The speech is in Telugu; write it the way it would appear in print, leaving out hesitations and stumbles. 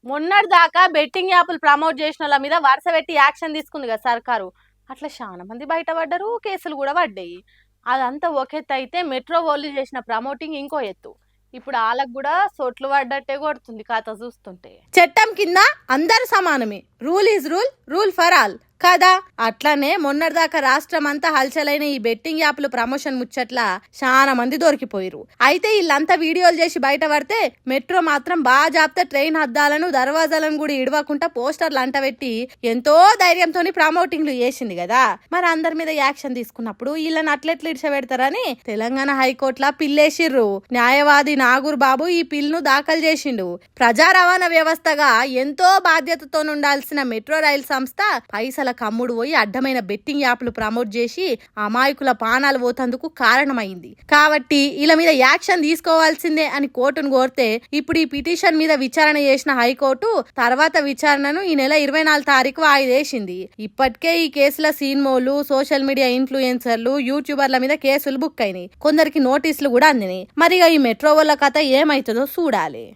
మొన్నటి దాకా బెట్టింగ్ యాప్లు ప్రమోట్ చేసిన వాళ్ళ మీద వరుస పెట్టి యాక్షన్ తీసుకుంది కదా సర్కారు. అట్లా చాలా మంది బయటపడ్డారు, కేసులు కూడా పడ్డాయి. అదంతా ఒక ఎత్తు అయితే మెట్రో వాళ్ళు చేసిన ప్రమోటింగ్ ఇంకో ఎత్తు. ఇప్పుడు వాళ్ళకు కూడా సొట్లు పడ్డట్టే కొడుతుంది కథ చూస్తుంటే. చట్టం కింద అందరు సమానమే, rule is rule, rule for all కదా. అట్లానే మొన్నటిదాకా రాష్ట్రం అంతా హల్చలైన ఈ బెట్టింగ్ యాప్లు ప్రమోషన్ ముచ్చట్ల చాలా మంది దొరికిపోయిరు. అయితే వీళ్ళంతా వీడియోలు చేసి బయట పడితే మెట్రో మాత్రం బాగా జాప్తే ట్రైన్ హద్దాలను దర్వాజాలను కూడా ఇడవకుండా పోస్టర్లు అంటబెట్టి ఎంతో ధైర్యంతో ప్రమోటింగ్లు చేసింది కదా. మరి అందరి మీద యాక్షన్ తీసుకున్నప్పుడు వీళ్ళని అట్లెట్లు ఇడిచబెడతారని తెలంగాణ హైకోర్టులా పిల్లేసిర్రు. న్యాయవాది నాగూర్ బాబు ఈ పిల్ను దాఖలు చేసిండు. ప్రజా రవాణా వ్యవస్థగా ఎంతో బాధ్యతతో ఉండాల్సిన మెట్రో రైలు సంస్థ పైసల కమ్ముడు పోయి అడ్డమైన బెట్టింగ్ యాప్లు ప్రమోట్ చేసి అమాయకుల పానాలు పోతందుకు కారణమైంది. కాబట్టి వీళ్ళ మీద యాక్షన్ తీసుకోవాల్సిందే అని కోర్టును కోరితే ఇప్పుడు ఈ పిటిషన్ మీద విచారణ చేసిన హైకోర్టు తర్వాత విచారణను ఈ నెల 24 తారీఖు వాయిదేసింది. ఇప్పటికే ఈ కేసుల సినిమాలు, సోషల్ మీడియా ఇన్ఫ్లుయెన్సర్లు, యూట్యూబర్ల మీద కేసులు బుక్ అయినాయి. కొందరికి నోటీసులు కూడా అందినాయి. మరి ఈ మెట్రో వాళ్ళ కథ ఏమైతుందో చూడాలి.